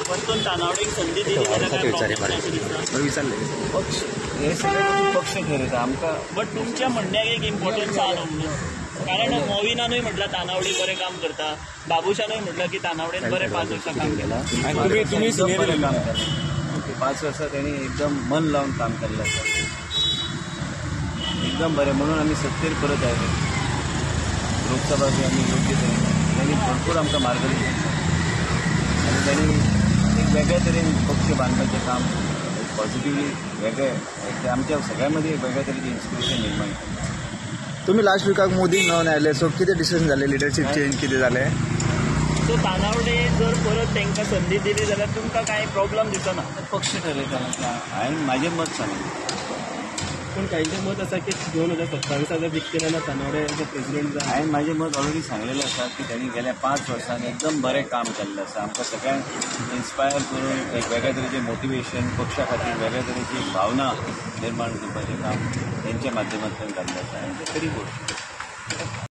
परतून तानावडेक संधी दिली जाल्यार काय प्रॉब्लेम ना अशें दिसता. पक्ष हे सगळे पक्ष ठरयता आमकां. बट तुमच्या म्हणण्याक एक इम्पॉर्टन्स आहा न्हू, कारण मोविनानूय म्हटलं तानावडे बरें काम करता, बाबुशानूय म्हटलं की तानावडेन बरें 5 वर्सां काम केलां. तुम्ही बरें काम केलें. 5 वर्सां त्यांनी एकदम मन लावून काम केल्लें आसा, एकदम बरें. म्हणून आमी सत्तेर परत आयले. लोकसभा बी आमी योग्य तरेन त्यांनी भरपूर आमकां मार्गदर्शन केलें आनी त्यांनी एक वेगळ्या तरेन पक्ष बांदपाचें काम पॉझिटिव्हली वेगळें आमच्या सगळ्यांमध्ये एक वेगळ्या तरेचें इन्स्पिरेशन निर्माण केलें. तुम्ही लास्ट विकाक मोदीक मेळून आयले, सो कितें डिसिजन जालें, लिडरशीप चेंज कितें जालें? सो तानावडे जर परत तांकां संधी दिली जाल्यार तुमकां कांय प्रॉब्लेम दिसना. पक्ष ठरयता. हांवें म्हाजें मत सांगलें. पण काहींचें मत आसा की 2027 जर जिखचे जाल्यार तानावडे प्रेसिडेंट जाय. हांवें म्हाजें मत ऑलरेडी सांगलेलें आसा की त्यांनी गेल्या 5 वर्सांनी एकदम बरें काम केल्लें आसा. आमकां सगळ्यांक इन्स्पायर करून एक वेगळ्या तरेचें मोटिवेशन, पक्षा खातीर वेगळ्या तरेची भावना निर्माण करपाचें काम तेंच्या माध्यमांतल्यान जाल्लें आसा. आनी तें खरी गोश्ट.